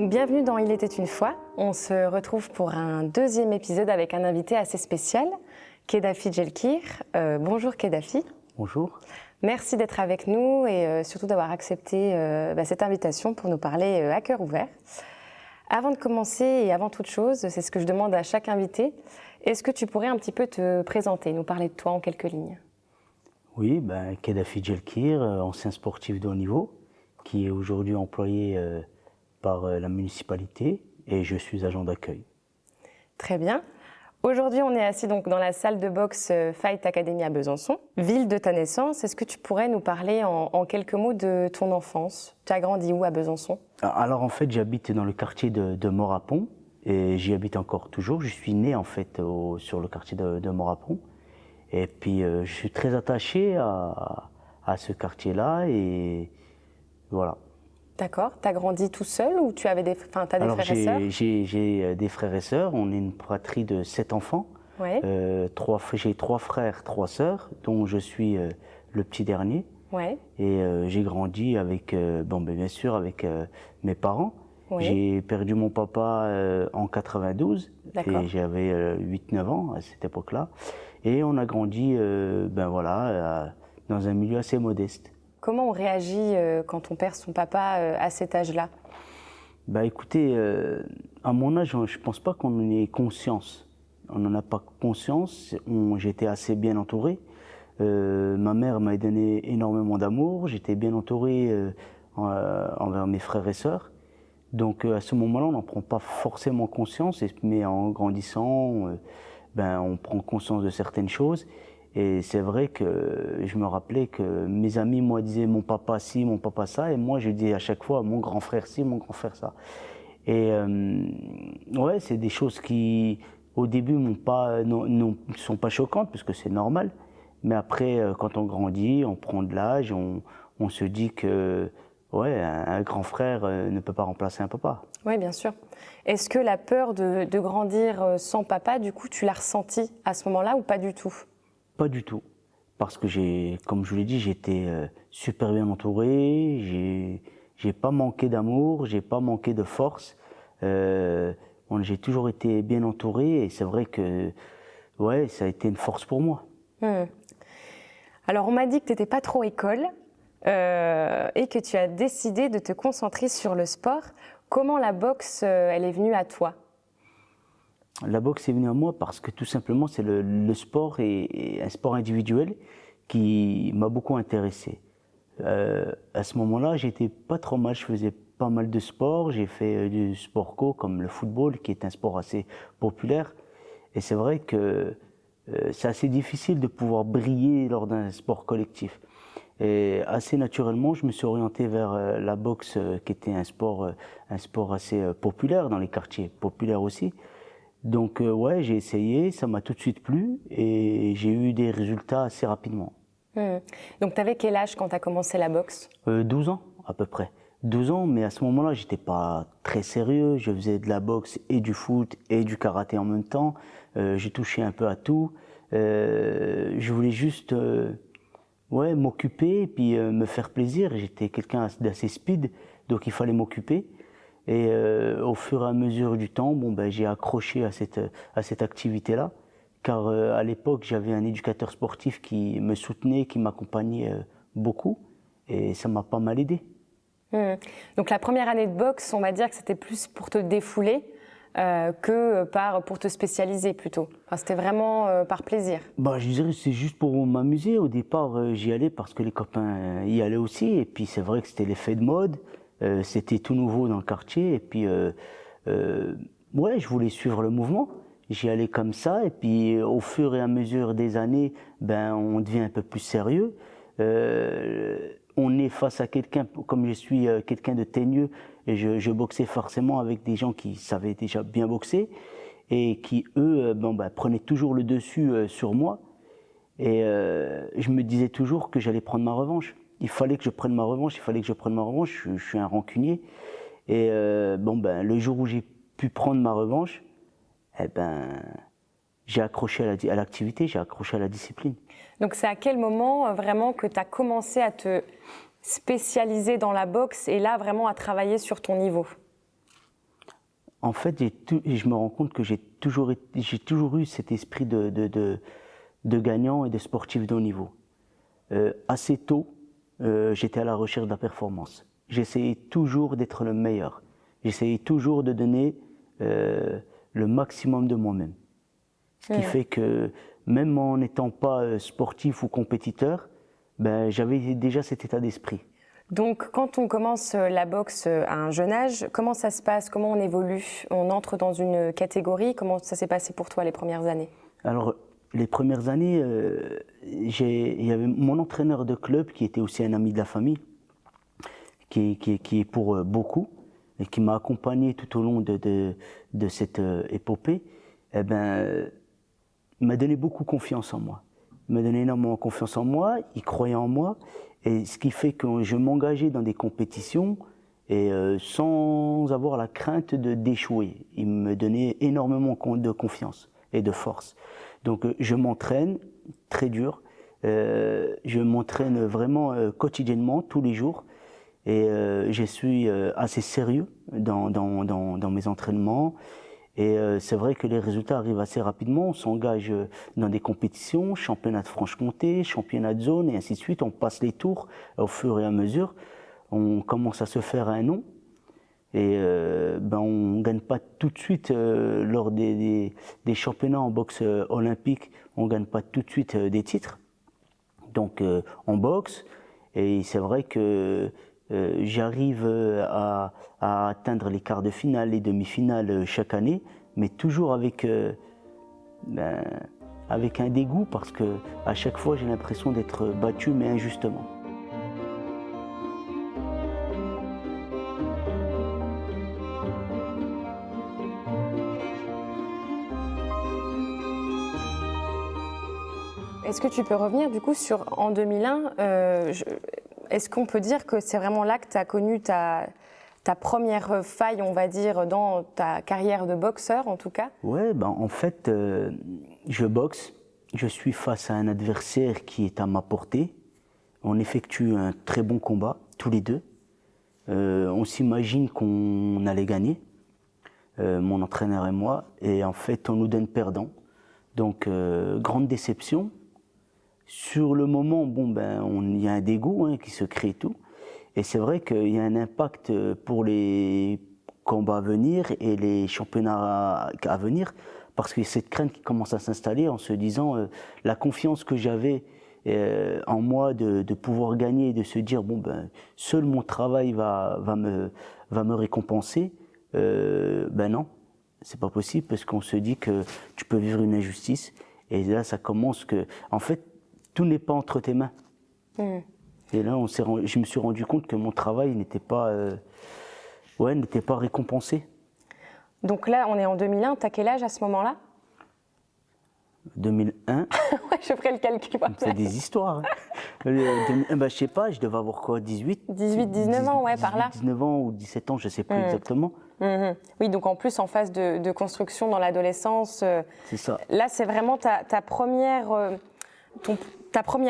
Donc bienvenue dans Il était une fois. On se retrouve pour un deuxième épisode avec un invité assez spécial, Kedafi Djelkir. Bonjour Kedafi. Bonjour. Merci d'être avec nous et surtout d'avoir accepté cette invitation pour nous parler à cœur ouvert. Avant de commencer et avant toute chose, c'est ce que je demande à chaque invité, est-ce que tu pourrais un petit peu te présenter, nous parler de toi en quelques lignes? Oui, Kedafi Djelkir, ancien sportif de haut niveau, qui est aujourd'hui employé par la municipalité et je suis agent d'accueil. Très bien. Aujourd'hui, on est assis donc dans la salle de boxe Fight Academy à Besançon, ville de ta naissance. Est-ce que tu pourrais nous parler en quelques mots de ton enfance? Tu as grandi où à Besançon? Alors en fait, j'habite dans le quartier de Morapon et j'y habite encore toujours. Je suis né en fait sur le quartier de Morapon et puis je suis très attaché à ce quartier-là et voilà. D'accord. Tu as grandi tout seul ou tu avais des frères et sœurs? J'ai des frères et sœurs. On est une fratrie de 7 enfants. Ouais. J'ai 3 frères, 3 sœurs, dont je suis le petit dernier. Ouais. Et j'ai grandi avec, bien sûr, avec mes parents. Oui. J'ai perdu mon papa en 92 D'accord. et j'avais 8-9 ans à cette époque-là. Et on a grandi dans un milieu assez modeste. Comment on réagit quand on perd son papa à cet âge-là? Écoutez, à mon âge, je ne pense pas qu'on en ait conscience. On n'en a pas conscience. J'étais assez bien entouré. Ma mère m'a donné énormément d'amour. J'étais bien entouré envers mes frères et sœurs. Donc à ce moment-là, on n'en prend pas forcément conscience. Mais en grandissant, on prend conscience de certaines choses. Et c'est vrai que je me rappelais que mes amis, moi, disaient mon papa ci, mon papa ça, et moi je disais à chaque fois mon grand frère ci, mon grand frère ça. Et ouais, c'est des choses qui, au début, ne sont pas choquantes, parce que c'est normal. Mais après, quand on grandit, on prend de l'âge, on se dit que ouais, un grand frère ne peut pas remplacer un papa. Oui, bien sûr. Est-ce que la peur de grandir sans papa, du coup, tu l'as ressentie à ce moment-là ou pas du tout? Pas du tout, parce que comme je vous l'ai dit, j'étais super bien entouré, j'ai pas manqué d'amour, j'ai pas manqué de force. J'ai toujours été bien entouré et c'est vrai que ouais, ça a été une force pour moi. Alors on m'a dit que tu n'étais pas trop école et que tu as décidé de te concentrer sur le sport. Comment la boxe, elle est venue à toi? La boxe est venue à moi parce que tout simplement c'est le sport et un sport individuel qui m'a beaucoup intéressé. À ce moment-là, j'étais pas trop mal, je faisais pas mal de sport. J'ai fait du sport co comme le football, qui est un sport assez populaire. Et c'est vrai que c'est assez difficile de pouvoir briller lors d'un sport collectif. Et assez naturellement, je me suis orienté vers la boxe, qui était un sport assez populaire dans les quartiers, populaire aussi. Donc ouais, j'ai essayé, ça m'a tout de suite plu et j'ai eu des résultats assez rapidement. Donc tu avais quel âge quand tu as commencé la boxe? 12 ans à peu près. 12 ans, mais à ce moment-là, j'étais pas très sérieux. Je faisais de la boxe et du foot et du karaté en même temps. J'ai touché un peu à tout. Je voulais juste m'occuper et puis me faire plaisir. J'étais quelqu'un d'assez speed, donc il fallait m'occuper. Et au fur et à mesure du temps, j'ai accroché à cette activité-là, car à l'époque, j'avais un éducateur sportif qui me soutenait, qui m'accompagnait beaucoup, et ça m'a pas mal aidé. Donc la première année de boxe, on va dire que c'était plus pour te défouler que pour te spécialiser plutôt. Enfin, c'était vraiment par plaisir. Je dirais que c'est juste pour m'amuser. Au départ, j'y allais parce que les copains y allaient aussi, et puis c'est vrai que c'était l'effet de mode. C'était tout nouveau dans le quartier et puis je voulais suivre le mouvement. J'y allais comme ça et puis au fur et à mesure des années, on devient un peu plus sérieux. On est face à quelqu'un, comme je suis quelqu'un de teigneux, et je boxais forcément avec des gens qui savaient déjà bien boxer et qui eux prenaient toujours le dessus sur moi. Et je me disais toujours que j'allais prendre ma revanche. Il fallait que je prenne ma revanche, je suis un rancunier. Et le jour où j'ai pu prendre ma revanche, j'ai accroché à l'activité, j'ai accroché à la discipline. Donc c'est à quel moment vraiment que tu as commencé à te spécialiser dans la boxe et là vraiment à travailler sur ton niveau? en fait, je me rends compte que j'ai toujours eu cet esprit de gagnant et de sportif de haut niveau. Assez tôt, j'étais à la recherche de la performance. J'essayais toujours d'être le meilleur. J'essayais toujours de donner le maximum de moi-même. Ce qui fait que même en n'étant pas sportif ou compétiteur, ben, j'avais déjà cet état d'esprit. Donc quand on commence la boxe à un jeune âge, comment ça se passe? Comment on évolue? On entre dans une catégorie? Comment ça s'est passé pour toi les premières années? Alors, les premières années, il y avait mon entraîneur de club qui était aussi un ami de la famille, qui est pour beaucoup, et qui m'a accompagné tout au long de cette épopée. Eh ben, il m'a donné beaucoup confiance en moi. Il m'a donné énormément confiance en moi, il croyait en moi, et ce qui fait que je m'engageais dans des compétitions et sans avoir la crainte d'échouer. Il me donnait énormément de confiance et de force. Donc je m'entraîne très dur, je m'entraîne vraiment quotidiennement, tous les jours, et je suis assez sérieux dans mes entraînements. Et c'est vrai que les résultats arrivent assez rapidement. On s'engage dans des compétitions, championnat de Franche-Comté, championnat de zone, et ainsi de suite. On passe les tours au fur et à mesure. On commence à se faire un nom. Et ben, on ne gagne pas tout de suite lors des championnats en boxe olympique. On ne gagne pas tout de suite des titres. Donc on boxe. Et c'est vrai que j'arrive à atteindre les quarts de finale, les demi-finales chaque année, mais toujours avec un dégoût, parce que à chaque fois j'ai l'impression d'être battu, mais injustement. Est-ce que tu peux revenir du coup sur en 2001 est-ce qu'on peut dire que c'est vraiment là que tu as connu ta première faille, on va dire, dans ta carrière de boxeur en tout cas? Ouais, ben, en fait, je boxe, je suis face à un adversaire qui est à ma portée. On effectue un très bon combat, tous les deux. On s'imagine qu'on allait gagner, mon entraîneur et moi, et en fait, on nous donne perdant. Donc, grande déception. Sur le moment, bon, ben, il y a un dégoût qui se crée et tout. Et c'est vrai qu'il y a un impact pour les combats à venir et les championnats à venir, parce que cette crainte qui commence à s'installer en se disant la confiance que j'avais en moi de pouvoir gagner, de se dire bon ben seul mon travail va me récompenser. Ben non, c'est pas possible, parce qu'on se dit que tu peux vivre une injustice, et là ça commence que en fait tout n'est pas entre tes mains. Et là, je me suis rendu compte que mon travail n'était pas récompensé. Donc là, on est en 2001, t'as quel âge à ce moment-là? 2001. Ouais, je ferai le calcul. C'est des histoires. Je sais pas, je devais avoir quoi, 18 19 ans, ouais, par là. 19 ans ou 17 ans, je sais plus exactement. Oui, donc en plus en phase de construction dans l'adolescence. C'est ça. Là, c'est vraiment ta première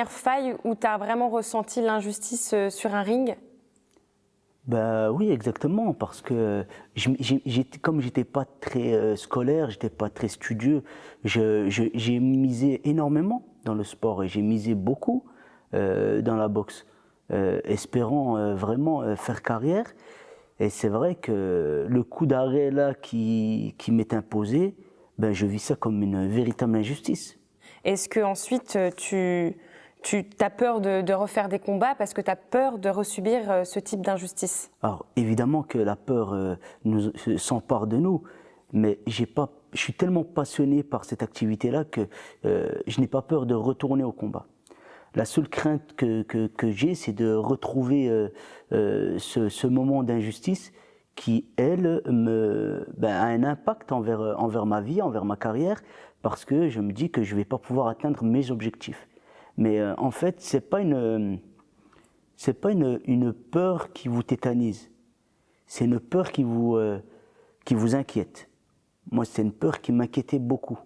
faille où tu as vraiment ressenti l'injustice sur un ring? Ben oui, exactement, parce que comme j'étais pas très scolaire, j'étais pas très studieux, j'ai misé énormément dans le sport, et j'ai misé beaucoup dans la boxe, espérant vraiment faire carrière. Et c'est vrai que le coup d'arrêt là qui m'est imposé, ben je vis ça comme une véritable injustice. Est-ce que ensuite tu as peur de refaire des combats parce que tu as peur de resubir ce type d'injustice? Alors évidemment que la peur s'empare de nous, mais je suis tellement passionné par cette activité-là que je n'ai pas peur de retourner au combat. La seule crainte que j'ai, c'est de retrouver ce moment d'injustice qui, elle, a un impact envers ma vie, envers ma carrière, parce que je me dis que je ne vais pas pouvoir atteindre mes objectifs. Mais en fait, ce n'est pas une peur qui vous tétanise, c'est une peur qui vous inquiète. Moi, c'est une peur qui m'inquiétait beaucoup,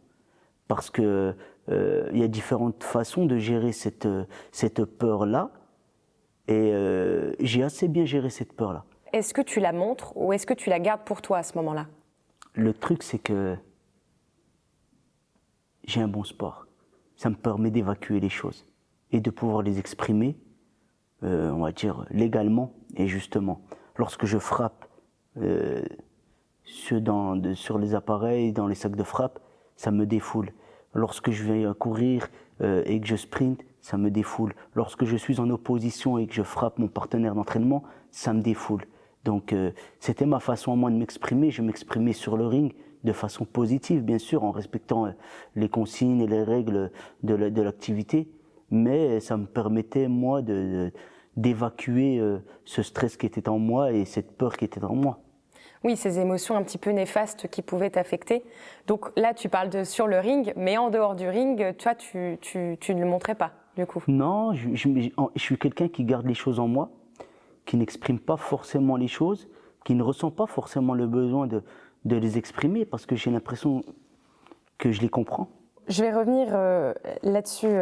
parce que il y a différentes façons de gérer cette peur-là, et j'ai assez bien géré cette peur-là. Est-ce que tu la montres ou est-ce que tu la gardes pour toi à ce moment-là? Le truc, c'est que j'ai un bon sport. Ça me permet d'évacuer les choses et de pouvoir les exprimer, on va dire, légalement et justement. Lorsque je frappe sur les appareils, dans les sacs de frappe, ça me défoule. Lorsque je vais courir et que je sprint, ça me défoule. Lorsque je suis en opposition et que je frappe mon partenaire d'entraînement, ça me défoule. Donc c'était ma façon à moi de m'exprimer. Je m'exprimais sur le ring de façon positive, bien sûr, en respectant les consignes et les règles de l'activité. Mais ça me permettait, moi, d'évacuer ce stress qui était en moi et cette peur qui était en moi. Oui, ces émotions un petit peu néfastes qui pouvaient t'affecter. Donc là, tu parles de sur le ring, mais en dehors du ring, toi, tu ne le montrais pas, du coup. Non, je suis quelqu'un qui garde les choses en moi, qui n'exprime pas forcément les choses, qui ne ressent pas forcément le besoin de les exprimer parce que j'ai l'impression que je les comprends. Je vais revenir là-dessus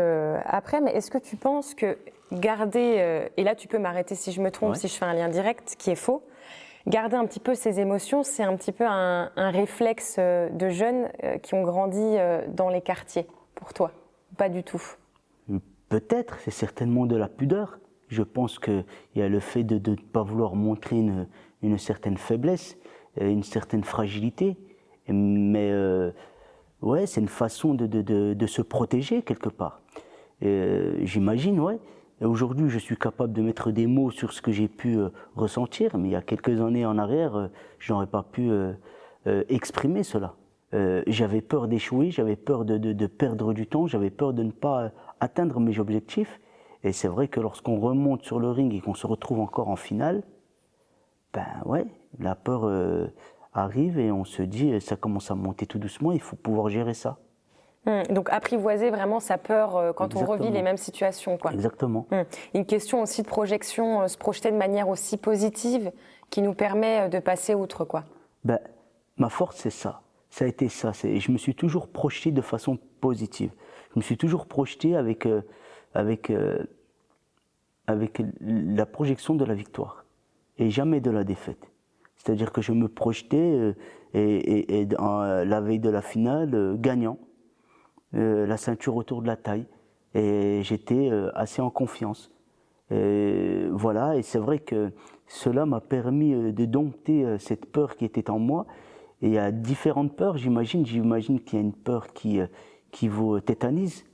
après, mais est-ce que tu penses que garder, et là tu peux m'arrêter si je me trompe, si je fais un lien direct, qui est faux, garder un petit peu ces émotions, c'est un petit peu un réflexe de jeunes qui ont grandi dans les quartiers, pour toi? Pas du tout. Peut-être, c'est certainement de la pudeur. Je pense qu'il y a le fait de ne pas vouloir montrer une certaine faiblesse, une certaine fragilité. Mais ouais, c'est une façon de se protéger quelque part. J'imagine, ouais. Aujourd'hui, je suis capable de mettre des mots sur ce que j'ai pu ressentir, mais il y a quelques années en arrière, je n'aurais pas pu exprimer cela. J'avais peur d'échouer, j'avais peur de perdre du temps, j'avais peur de ne pas atteindre mes objectifs. Et c'est vrai que lorsqu'on remonte sur le ring et qu'on se retrouve encore en finale, ben ouais, la peur arrive et on se dit, ça commence à monter tout doucement, il faut pouvoir gérer ça. Donc apprivoiser vraiment sa peur quand Exactement. on revit les mêmes situations, quoi. Exactement. Une question aussi de projection, se projeter de manière aussi positive qui nous permet de passer outre, quoi. Ben, ma force, c'est ça. Ça a été ça. Je me suis toujours projeté de façon positive. Je me suis toujours projeté avec la projection de la victoire et jamais de la défaite. C'est-à-dire que je me projetais la veille de la finale gagnant, la ceinture autour de la taille, et j'étais assez en confiance. Voilà, et c'est vrai que cela m'a permis de dompter cette peur qui était en moi. Et il y a différentes peurs, j'imagine. J'imagine qu'il y a une peur qui vous tétanise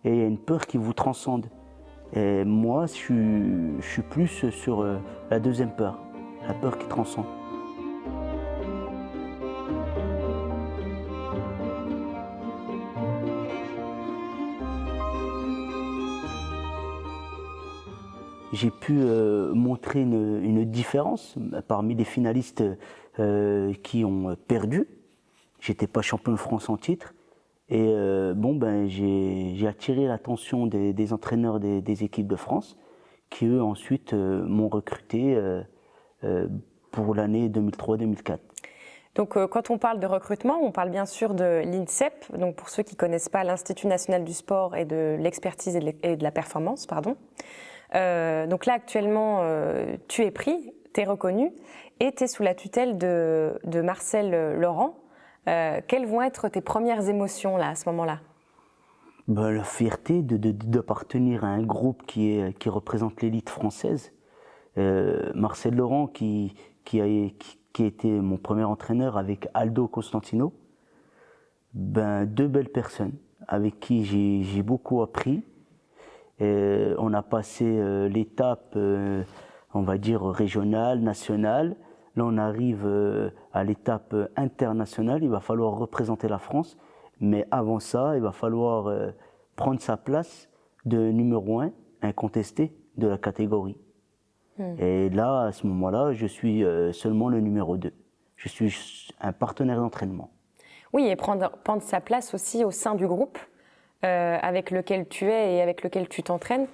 et il y a une peur qui vous transcende. Et moi, je suis plus sur la deuxième peur, la peur qui transcende. J'ai pu montrer une différence parmi les finalistes qui ont perdu. J'étais pas champion de France en titre. Et j'ai attiré l'attention des entraîneurs des équipes de France qui, eux, ensuite m'ont recruté pour l'année 2003-2004. Donc quand on parle de recrutement, on parle bien sûr de l'INSEP, donc pour ceux qui ne connaissent pas, l'Institut national du sport et de l'expertise et de la performance, pardon. Donc là, actuellement, tu es pris, tu es reconnu et tu es sous la tutelle de Marcel Laurent. Quelles vont être tes premières émotions là, à ce moment-là? La fierté d'appartenir à un groupe qui représente l'élite française. Marcel Laurent, qui a été mon premier entraîneur avec Aldo Costantino. Deux belles personnes avec qui j'ai beaucoup appris. On a passé l'étape, on va dire, régionale, nationale. Là, on arrive à l'étape internationale. Il va falloir représenter la France. Mais avant ça, il va falloir prendre sa place de numéro 1, incontesté, de la catégorie. Et là, à ce moment-là, je suis seulement le numéro 2. Je suis un partenaire d'entraînement. Oui, et prendre sa place aussi au sein du groupe avec lequel tu es et avec lequel tu t'entraînes.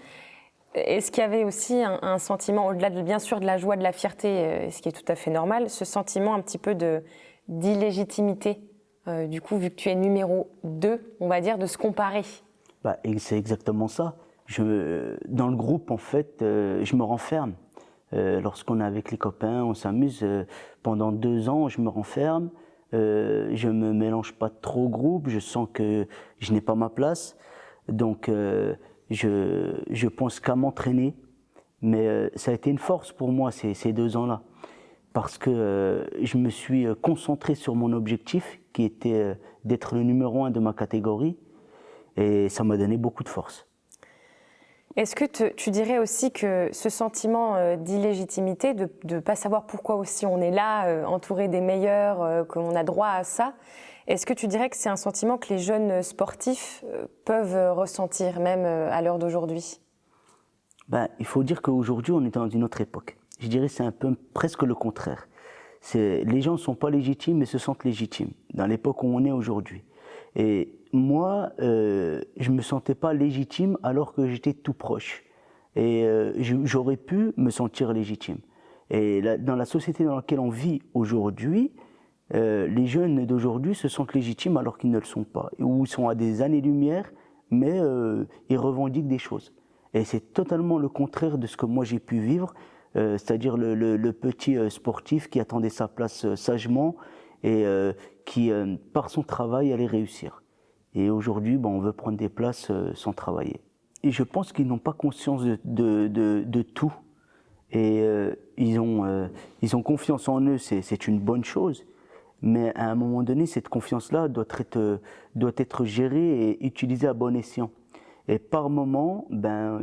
Est-ce qu'il y avait aussi un sentiment, au-delà bien sûr de la joie, de la fierté, ce qui est tout à fait normal, ce sentiment un petit peu d'illégitimité, du coup, vu que tu es numéro 2, on va dire, de se comparer? C'est exactement ça. Dans le groupe, en fait, je me renferme. Lorsqu'on est avec les copains, on s'amuse. Pendant 2 ans, je me renferme. je me mélange pas trop au groupe, je sens que je n'ai pas ma place, donc je pense qu'à m'entraîner, mais ça a été une force pour moi ces 2 ans-là, parce que je me suis concentré sur mon objectif, qui était d'être le numéro 1 de ma catégorie, et ça m'a donné beaucoup de force. Est-ce que tu dirais aussi que ce sentiment d'illégitimité, de ne pas savoir pourquoi aussi on est là, entouré des meilleurs, qu'on a droit à ça, est-ce que tu dirais que c'est un sentiment que les jeunes sportifs peuvent ressentir, même à l'heure d'aujourd'hui? Il faut dire qu'aujourd'hui, on est dans une autre époque. Je dirais que c'est un peu presque le contraire. Les gens ne sont pas légitimes, mais se sentent légitimes, dans l'époque où on est aujourd'hui. Et moi, je ne me sentais pas légitime alors que j'étais tout proche. Et j'aurais pu me sentir légitime. Et dans la société dans laquelle on vit aujourd'hui, les jeunes d'aujourd'hui se sentent légitimes alors qu'ils ne le sont pas. Ou ils sont à des années-lumière, mais ils revendiquent des choses. Et c'est totalement le contraire de ce que moi j'ai pu vivre, c'est-à-dire le petit sportif qui attendait sa place sagement et qui, par son travail, allait réussir. Et aujourd'hui, on veut prendre des places sans travailler. Et je pense qu'ils n'ont pas conscience de tout. Et ils ont confiance en eux, c'est une bonne chose. Mais à un moment donné, cette confiance-là doit être gérée et utilisée à bon escient. Et par moment,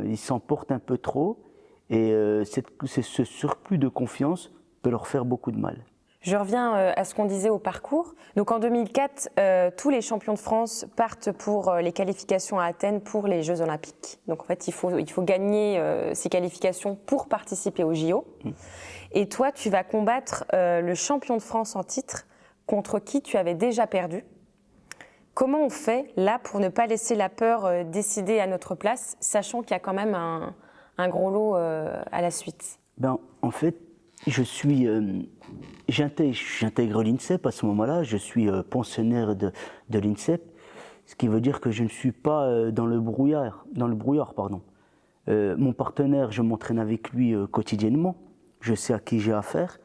ils s'emportent un peu trop. Et ce surplus de confiance peut leur faire beaucoup de mal. Je reviens à ce qu'on disait au parcours. Donc en 2004, tous les champions de France partent pour les qualifications à Athènes pour les Jeux Olympiques. Donc en fait, il faut gagner ces qualifications pour participer aux JO. Et toi, tu vas combattre le champion de France en titre contre qui tu avais déjà perdu. Comment on fait là pour ne pas laisser la peur décider à notre place, sachant qu'il y a quand même un gros lot à la suite? En fait, j'intègre l'INSEP à ce moment-là, je suis pensionnaire de l'INSEP, ce qui veut dire que je ne suis pas dans le brouillard. Mon partenaire, je m'entraîne avec lui quotidiennement, je sais à qui j'ai affaire,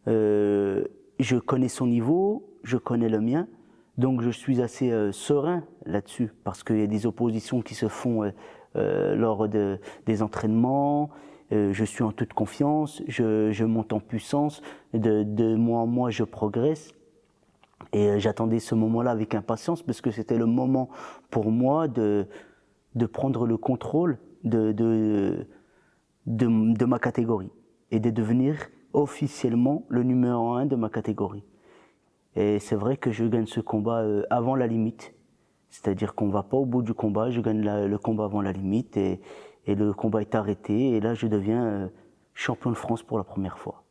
je connais son niveau, je connais le mien, donc je suis assez serein là-dessus, parce qu'il y a des oppositions qui se font lors des entraînements. Je suis en toute confiance, je monte en puissance, de mois en mois je progresse. Et j'attendais ce moment-là avec impatience parce que c'était le moment pour moi de prendre le contrôle de ma catégorie et de devenir officiellement le numéro 1 de ma catégorie. Et c'est vrai que je gagne ce combat avant la limite, c'est-à-dire qu'on ne va pas au bout du combat, je gagne le combat avant la limite et le combat est arrêté et là je deviens champion de France pour la première fois.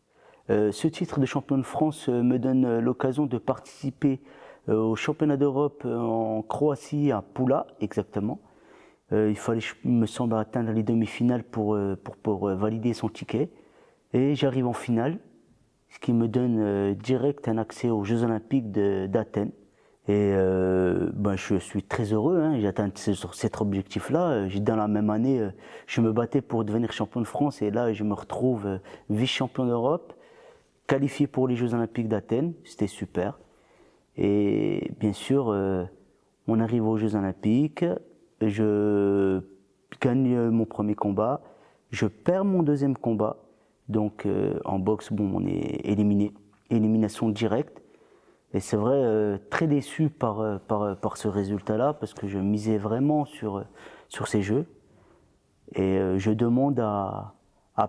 Ce titre de champion de France me donne l'occasion de participer au championnat d'Europe en Croatie, à Pula exactement. Il fallait, il me semble, atteindre les demi-finales pour valider son ticket. Et j'arrive en finale, ce qui me donne direct un accès aux Jeux Olympiques d'Athènes. Et je suis très heureux, j'ai atteint cet objectif-là. Dans la même année, je me battais pour devenir champion de France et là, je me retrouve vice-champion d'Europe, qualifié pour les Jeux Olympiques d'Athènes, c'était super. Et bien sûr, on arrive aux Jeux Olympiques, je gagne mon premier combat, je perds mon deuxième combat, donc en boxe, on est éliminé, élimination directe. Et c'est vrai, très déçu par ce résultat-là, parce que je misais vraiment sur ces jeux. Et je demande à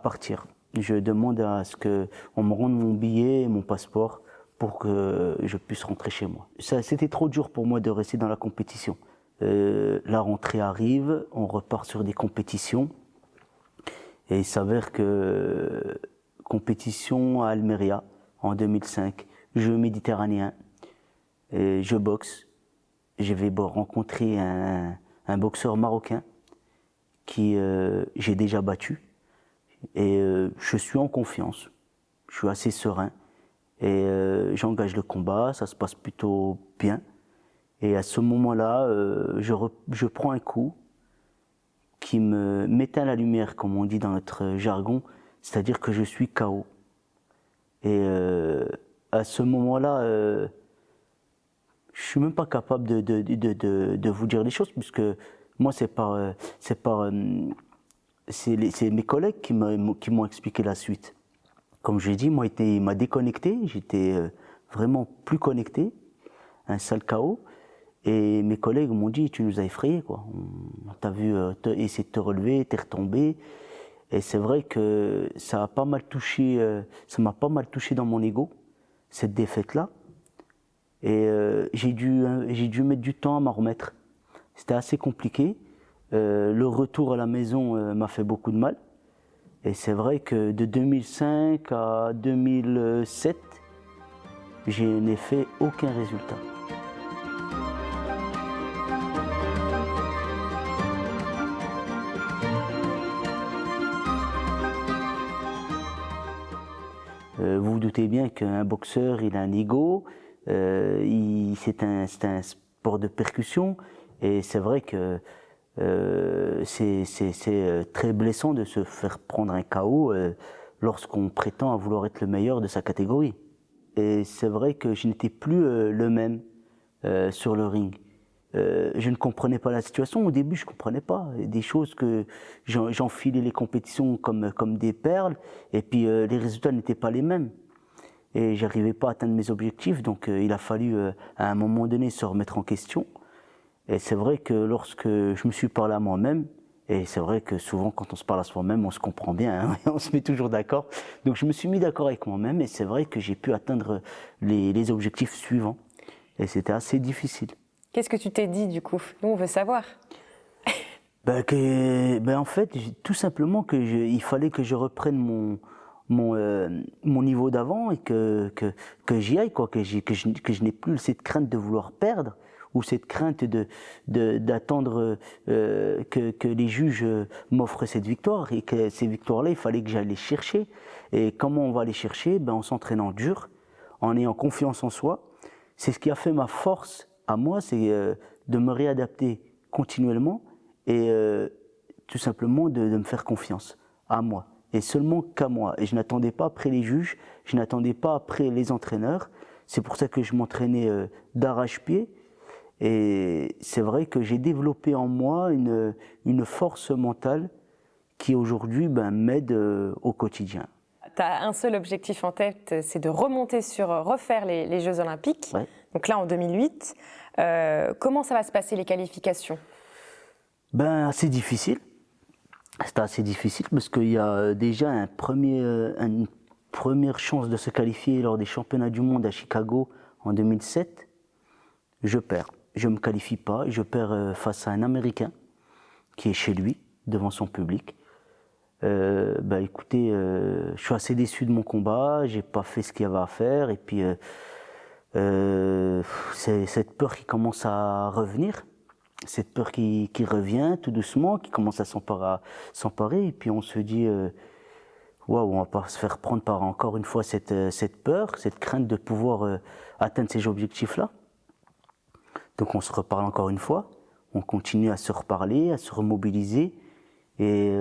partir. Je demande à ce qu'on me rende mon billet et mon passeport pour que je puisse rentrer chez moi. C'était trop dur pour moi de rester dans la compétition. La rentrée arrive, on repart sur des compétitions. Et il s'avère que compétition à Almeria en 2005, Jeux méditerranéens, et je boxe. Je vais rencontrer un boxeur marocain qui j'ai déjà battu. Et je suis en confiance, je suis assez serein. Et j'engage le combat, ça se passe plutôt bien. Et à ce moment-là, je prends un coup qui me m'éteint la lumière, comme on dit dans notre jargon, c'est-à-dire que je suis KO. Et à ce moment-là, je suis même pas capable de vous dire les choses, puisque moi, c'est mes collègues qui m'ont expliqué la suite. Comme je l'ai dit, moi, il m'a déconnecté, j'étais vraiment plus connecté, un sale chaos. Et mes collègues m'ont dit, tu nous as effrayés, quoi. On t'a vu essayer de te relever, t'es retombé. Et c'est vrai que ça m'a pas mal touché dans mon ego, cette défaite-là. Et j'ai dû mettre du temps à m'en remettre. C'était assez compliqué. Le retour à la maison m'a fait beaucoup de mal. Et c'est vrai que de 2005 à 2007, je n'ai fait aucun résultat. Vous vous doutez bien qu'un boxeur, il a un ego, c'est un sport de percussion, et c'est vrai que c'est très blessant de se faire prendre un KO lorsqu'on prétend à vouloir être le meilleur de sa catégorie. Et c'est vrai que je n'étais plus le même sur le ring. Je ne comprenais pas la situation. Au début, je ne comprenais pas. Des choses que j'enfilais les compétitions comme des perles, et puis les résultats n'étaient pas les mêmes. Et je n'arrivais pas à atteindre mes objectifs, donc il a fallu à un moment donné se remettre en question. Et c'est vrai que lorsque je me suis parlé à moi-même, et c'est vrai que souvent quand on se parle à soi-même, on se comprend bien, hein, on se met toujours d'accord. Donc je me suis mis d'accord avec moi-même, et c'est vrai que j'ai pu atteindre les objectifs suivants. Et c'était assez difficile. Qu'est-ce que tu t'es dit du coup? Nous, on veut savoir. En fait, tout simplement il fallait que je reprenne mon niveau d'avant et que j'y aille, quoi, que je n'ai plus cette crainte de vouloir perdre, ou cette crainte d'attendre que les juges m'offrent cette victoire, et que ces victoires-là, il fallait que j'aille les chercher. Et comment on va les chercher? En s'entraînant dur, en ayant confiance en soi. C'est ce qui a fait ma force à moi, c'est de me réadapter continuellement, et tout simplement de me faire confiance à moi, et seulement qu'à moi. Et je n'attendais pas après les juges, je n'attendais pas après les entraîneurs. C'est pour ça que je m'entraînais d'arrache-pied. Et c'est vrai que j'ai développé en moi une force mentale qui aujourd'hui m'aide au quotidien. Tu as un seul objectif en tête, c'est de refaire les Jeux Olympiques. Ouais. Donc là, en 2008. Comment ça va se passer, les qualifications? Assez difficile. C'était assez difficile parce qu'il y a déjà une première chance de se qualifier lors des championnats du monde à Chicago en 2007. Je perds. Je ne me qualifie pas. Je perds face à un Américain qui est chez lui, devant son public. Écoutez, je suis assez déçu de mon combat. J'ai pas fait ce qu'il y avait à faire. Et puis, c'est cette peur qui commence à revenir. Cette peur qui revient tout doucement, qui commence à s'emparer, et puis on se dit waouh, on va pas se faire prendre par encore une fois cette peur, cette crainte de pouvoir atteindre ces objectifs-là. Donc on se reparle encore une fois, on continue à se reparler, à se remobiliser, et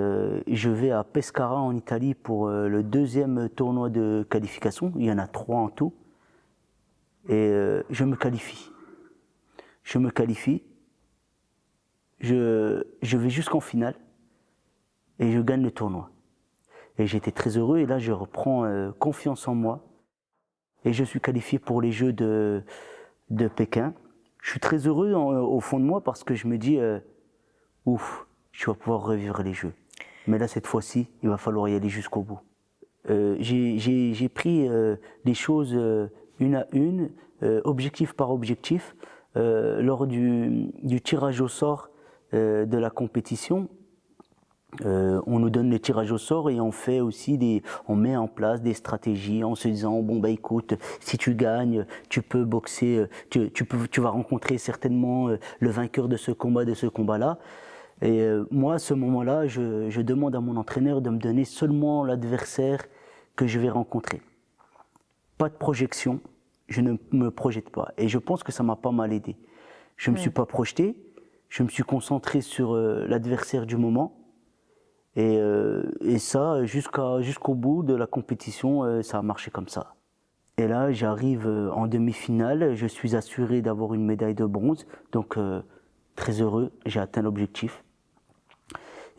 je vais à Pescara en Italie pour le deuxième tournoi de qualification. Il y en a 3 en tout, et je me qualifie. Je vais jusqu'en finale et je gagne le tournoi. Et j'étais très heureux, et là je reprends confiance en moi, et je suis qualifié pour les Jeux de Pékin. Je suis très heureux au fond de moi, parce que je me dis ouf, je vais pouvoir revivre les Jeux. Mais là, cette fois-ci, il va falloir y aller jusqu'au bout. J'ai pris les choses une à une, objectif par objectif. Lors du tirage au sort de la compétition, on nous donne le tirage au sort, et on fait aussi on met en place des stratégies en se disant écoute, si tu gagnes, tu peux boxer, tu vas rencontrer certainement le vainqueur de ce combat-là. Et moi, à ce moment-là, je demande à mon entraîneur de me donner seulement l'adversaire que je vais rencontrer. Pas de projection, je ne me projette pas. Et je pense que ça m'a pas mal aidé. Je ne me suis pas projeté, je me suis concentré sur l'adversaire du moment. Et ça, jusqu'au bout de la compétition, ça a marché comme ça. Et là, j'arrive en demi-finale, je suis assuré d'avoir une médaille de bronze, donc très heureux, j'ai atteint l'objectif.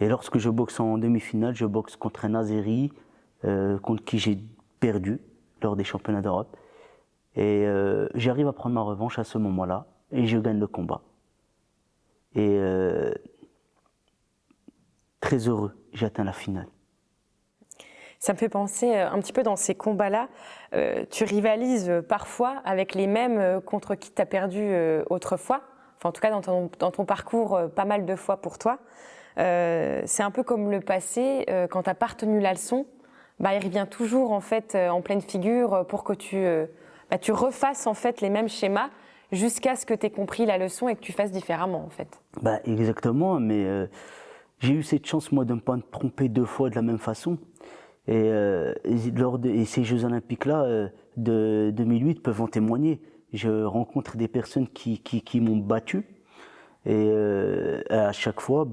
Et lorsque je boxe en demi-finale, je boxe contre un Azéri, contre qui j'ai perdu lors des championnats d'Europe. Et j'arrive à prendre ma revanche à ce moment-là, et je gagne le combat. Et très heureux, j'ai atteint la finale. Ça me fait penser un petit peu dans ces combats-là, tu rivalises parfois avec les mêmes contre qui tu as perdu autrefois, enfin en tout cas dans ton parcours pas mal de fois pour toi. C'est un peu comme le passé, quand tu n'as pas retenu la leçon, il revient toujours en fait en pleine figure pour que tu refasses en fait les mêmes schémas jusqu'à ce que tu aies compris la leçon et que tu fasses différemment en fait. Exactement, mais j'ai eu cette chance moi de ne pas me tromper 2 fois de la même façon. Et ces Jeux Olympiques-là de 2008 peuvent en témoigner. Je rencontre des personnes qui m'ont battu. Et à chaque fois,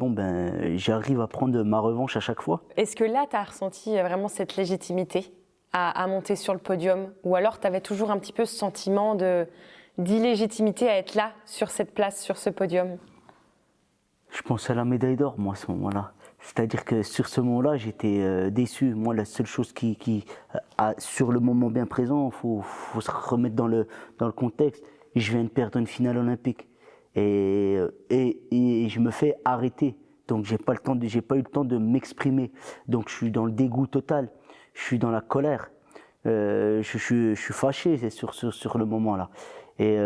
j'arrive à prendre ma revanche à chaque fois. Est-ce que là, tu as ressenti vraiment cette légitimité à monter sur le podium? Ou alors tu avais toujours un petit peu ce sentiment d'illégitimité à être là, sur cette place, sur ce podium? Je pensais à la médaille d'or, moi, à ce moment-là. C'est-à-dire que sur ce moment-là, j'étais déçu. Moi, la seule chose sur le moment bien présent, faut se remettre dans le contexte. Je viens de perdre une finale olympique et je me fais arrêter. Donc, j'ai pas eu le temps de m'exprimer. Donc, je suis dans le dégoût total. Je suis dans la colère. Je suis fâché sur le moment-là. Et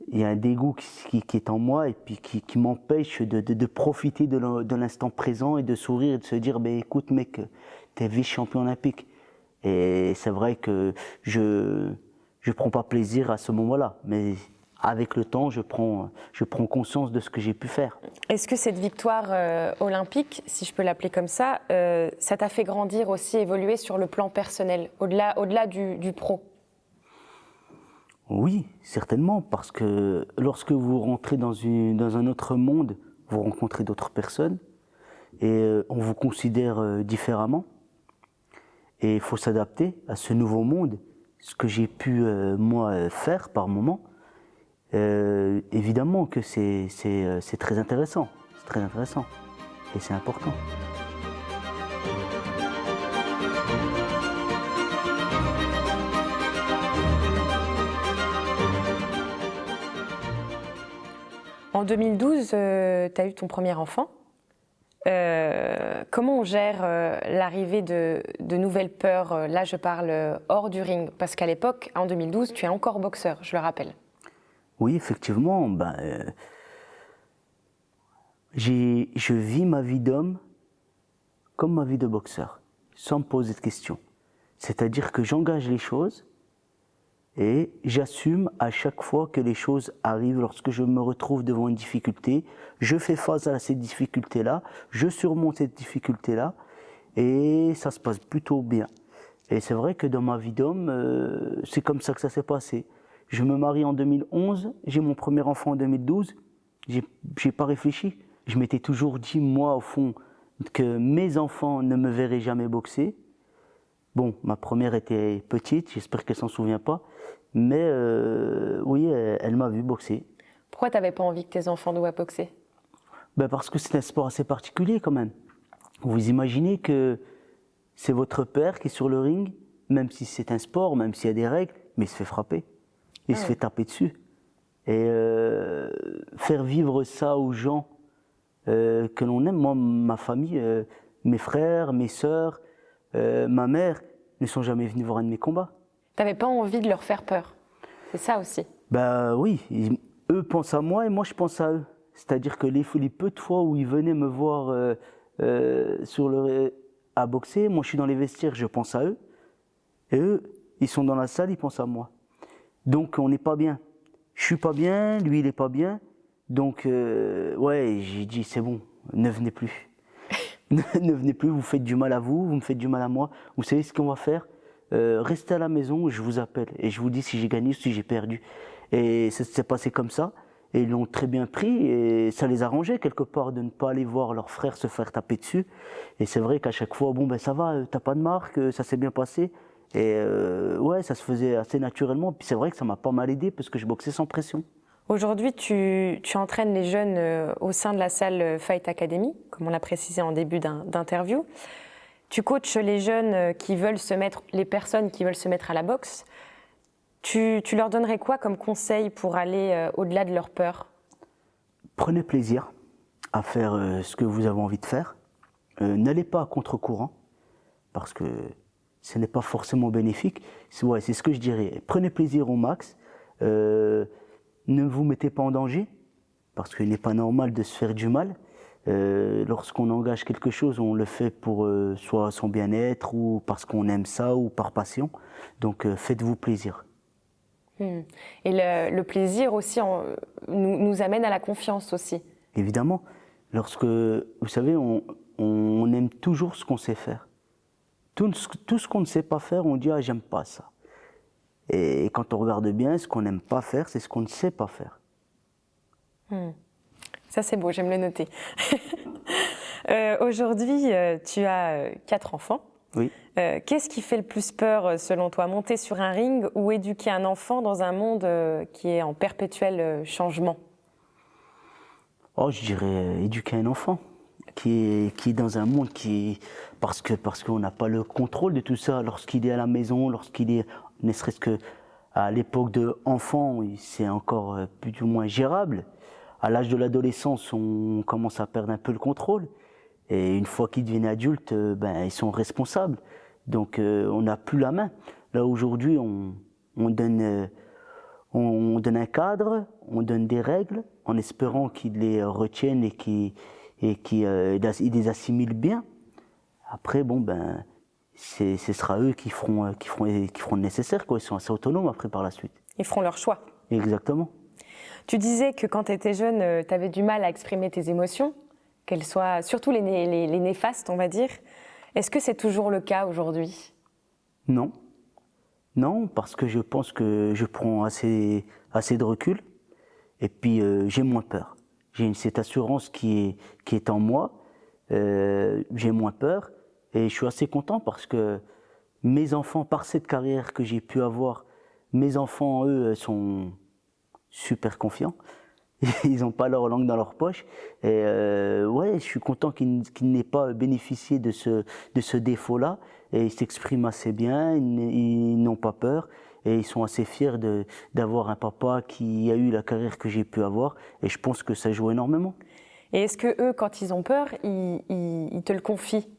il y a un dégoût qui est en moi et puis qui m'empêche de profiter de l'instant présent et de sourire et de se dire écoute mec, t'es vice-champion olympique. Et c'est vrai que je prends pas plaisir à ce moment-là, mais avec le temps je prends conscience de ce que j'ai pu faire. Est-ce que cette victoire olympique, si je peux l'appeler comme ça t'a fait grandir aussi, évoluer sur le plan personnel, au-delà du pro? Oui, certainement, parce que lorsque vous rentrez dans un autre monde, vous rencontrez d'autres personnes et on vous considère différemment. Et il faut s'adapter à ce nouveau monde, ce que j'ai pu moi faire par moment. Évidemment que c'est très intéressant, et c'est important. En 2012, tu as eu ton premier enfant. Comment on gère l'arrivée de nouvelles peurs? Là, je parle hors du ring, parce qu'à l'époque, en 2012, tu es encore boxeur, je le rappelle. Oui, effectivement. Je vis ma vie d'homme comme ma vie de boxeur, sans me poser de questions. C'est-à-dire que j'engage les choses et j'assume à chaque fois que les choses arrivent. Lorsque je me retrouve devant une difficulté, je fais face à cette difficulté-là, je surmonte cette difficulté-là et ça se passe plutôt bien. Et c'est vrai que dans ma vie d'homme, c'est comme ça que ça s'est passé. Je me marie en 2011, j'ai mon premier enfant en 2012, j'ai pas réfléchi. Je m'étais toujours dit, moi au fond, que mes enfants ne me verraient jamais boxer. Bon, ma première était petite, j'espère qu'elle s'en souvient pas, mais oui, elle m'a vu boxer. Pourquoi tu n'avais pas envie que tes enfants doivent boxer? Parce que c'est un sport assez particulier quand même. Vous imaginez que c'est votre père qui est sur le ring, même si c'est un sport, même s'il y a des règles, mais il se fait frapper, il se fait taper dessus. Et faire vivre ça aux gens que l'on aime, moi, ma famille, mes frères, mes sœurs, ma mère ne sont jamais venus voir un de mes combats. Tu n'avais pas envie de leur faire peur, c'est ça aussi? Oui, eux pensent à moi et moi je pense à eux. C'est-à-dire que les peu de fois où ils venaient me voir à boxer, moi je suis dans les vestiaires, je pense à eux. Et eux, ils sont dans la salle, ils pensent à moi. Donc on n'est pas bien. Je suis pas bien, lui il est pas bien. Donc ouais, j'ai dit c'est bon, ne venez plus. Ne venez plus, vous faites du mal à vous, vous me faites du mal à moi. Vous savez ce qu'on va faire? Restez à la maison, je vous appelle et je vous dis si j'ai gagné ou si j'ai perdu. Et ça s'est passé comme ça. Et ils l'ont très bien pris et ça les arrangeait quelque part de ne pas aller voir leur frère se faire taper dessus. Et c'est vrai qu'à chaque fois, ça va, t'as pas de marque, ça s'est bien passé. Et ouais, ça se faisait assez naturellement. Puis c'est vrai que ça m'a pas mal aidé parce que je boxais sans pression. Aujourd'hui, tu entraînes les jeunes au sein de la salle Fight Academy, comme on l'a précisé en début d'interview. Tu coaches les jeunes les personnes qui veulent se mettre à la boxe. Tu leur donnerais quoi comme conseil pour aller au-delà de leur peur? Prenez plaisir à faire ce que vous avez envie de faire. N'allez pas à contre-courant parce que ce n'est pas forcément bénéfique. C'est ce que je dirais. Prenez plaisir au max. Ne vous mettez pas en danger parce qu'il n'est pas normal de se faire du mal. Lorsqu'on engage quelque chose, on le fait pour soit son bien-être ou parce qu'on aime ça ou par passion. Donc faites-vous plaisir. Et le plaisir aussi nous amène à la confiance aussi. Évidemment, lorsque, vous savez, on aime toujours ce qu'on sait faire. Tout ce qu'on ne sait pas faire, on dit « ah, j'aime pas ça ». Et quand on regarde bien, ce qu'on n'aime pas faire, c'est ce qu'on ne sait pas faire. Ça, c'est beau, j'aime le noter. Aujourd'hui, tu as 4 enfants. Oui. Qu'est-ce qui fait le plus peur, selon toi, monter sur un ring ou éduquer un enfant dans un monde qui est en perpétuel changement? Oh, je dirais éduquer un enfant qui est dans un monde parce qu'on n'a pas le contrôle de tout ça. Lorsqu'il est à la maison, lorsqu'il est, ne serait-ce que à l'époque de enfant, c'est encore plus ou moins gérable. À l'âge de l'adolescence, on commence à perdre un peu le contrôle. Et une fois qu'ils deviennent adultes, ils sont responsables. Donc on n'a plus la main. Là aujourd'hui, on donne un cadre, on donne des règles, en espérant qu'ils les retiennent et qu'ils les assimilent bien. Après, ce sera eux qui feront le nécessaire, quoi. Ils sont assez autonomes après par la suite. Ils feront leur choix. Exactement. Tu disais que quand tu étais jeune, tu avais du mal à exprimer tes émotions, qu'elles soient surtout les néfastes, on va dire. Est-ce que c'est toujours le cas aujourd'hui? Non. Non, parce que je pense que je prends assez de recul et puis j'ai moins peur. J'ai cette assurance qui est en moi, j'ai moins peur et je suis assez content parce que mes enfants, par cette carrière que j'ai pu avoir, mes enfants, eux, sont super confiants. Ils n'ont pas leur langue dans leur poche. Et ouais, je suis content qu'ils n'aient pas bénéficié de ce défaut-là. Et ils s'expriment assez bien, ils n'ont pas peur. Et ils sont assez fiers d'avoir un papa qui a eu la carrière que j'ai pu avoir. Et je pense que ça joue énormément. Et est-ce que eux, quand ils ont peur, ils te le confient?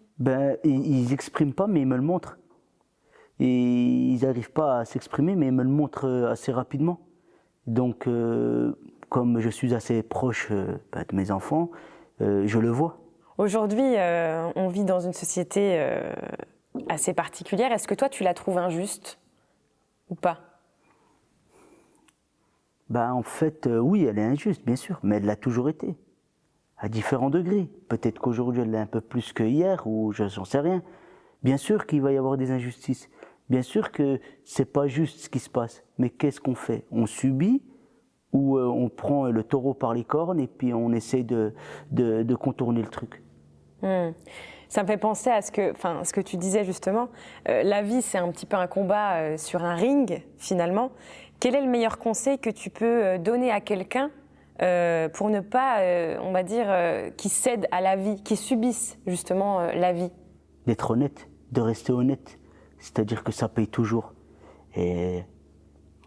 Ils n'expriment pas, mais ils me le montrent. Et ils n'arrivent pas à s'exprimer, mais ils me le montrent assez rapidement. Donc, comme je suis assez proche de mes enfants, je le vois. Aujourd'hui, on vit dans une société assez particulière. Est-ce que toi, tu la trouves injuste ou pas? En fait, oui, elle est injuste, bien sûr, mais elle l'a toujours été, à différents degrés. Peut-être qu'aujourd'hui, elle l'est un peu plus que hier, ou j'en sais rien. Bien sûr qu'il va y avoir des injustices. Bien sûr que c'est pas juste ce qui se passe. Mais qu'est-ce qu'on fait? On subit ou on prend le taureau par les cornes et puis on essaie de contourner le truc. Ça me fait penser à ce que tu disais justement. La vie, c'est un petit peu un combat sur un ring, finalement. Quel est le meilleur conseil que tu peux donner à quelqu'un pour ne pas, on va dire, qui cède à la vie, qui subisse justement la vie? D'être honnête, de rester honnête. C'est-à-dire que ça paye toujours. Et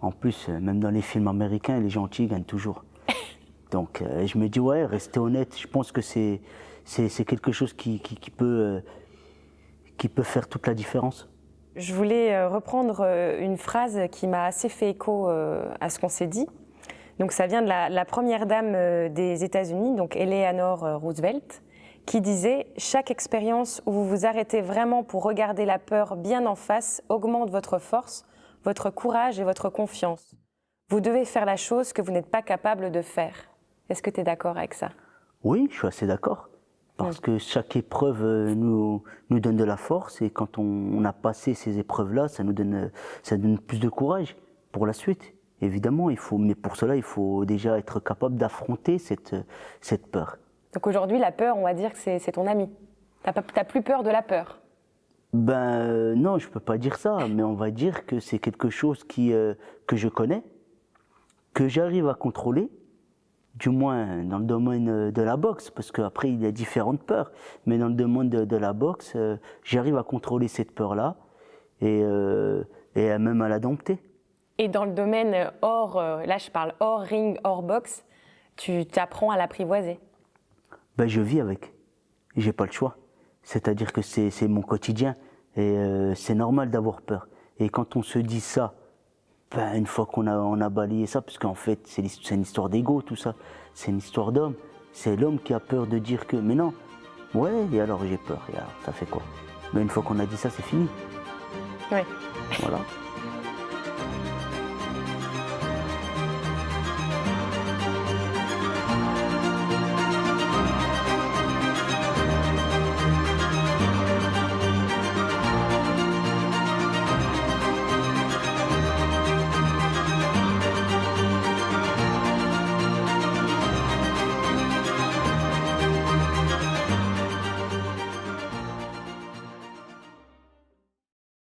en plus, même dans les films américains, les gentils gagnent toujours. Donc je me dis, ouais, rester honnête, je pense que c'est quelque chose qui peut faire toute la différence. Je voulais reprendre une phrase qui m'a assez fait écho à ce qu'on s'est dit. Donc ça vient de la première dame des États-Unis, donc Eleanor Roosevelt, qui disait « Chaque expérience où vous vous arrêtez vraiment pour regarder la peur bien en face augmente votre force, votre courage et votre confiance. Vous devez faire la chose que vous n'êtes pas capable de faire. » Est-ce que tu es d'accord avec ça? Oui, je suis assez d'accord. Parce que chaque épreuve nous donne de la force et quand on a passé ces épreuves-là, ça nous donne plus de courage pour la suite. Évidemment, mais pour cela, il faut déjà être capable d'affronter cette peur. Donc aujourd'hui, la peur, on va dire que c'est ton ami. Tu n'as plus peur de la peur. Non, je peux pas dire ça, mais on va dire que c'est quelque chose que je connais, que j'arrive à contrôler, du moins dans le domaine de la boxe, parce qu'après il y a différentes peurs, mais dans le domaine de la boxe, j'arrive à contrôler cette peur-là et même à la dompter. Et dans le domaine là je parle hors ring, hors boxe, tu t'apprends à l'apprivoiser. Je vis avec, j'ai pas le choix. C'est-à-dire que c'est mon quotidien et c'est normal d'avoir peur. Et quand on se dit ça, une fois on a balayé ça, parce qu'en fait c'est une histoire d'ego tout ça, c'est une histoire d'homme. C'est l'homme qui a peur de dire que, mais non, ouais, et alors j'ai peur, et alors ça fait quoi? Mais une fois qu'on a dit ça, c'est fini. Oui. Voilà.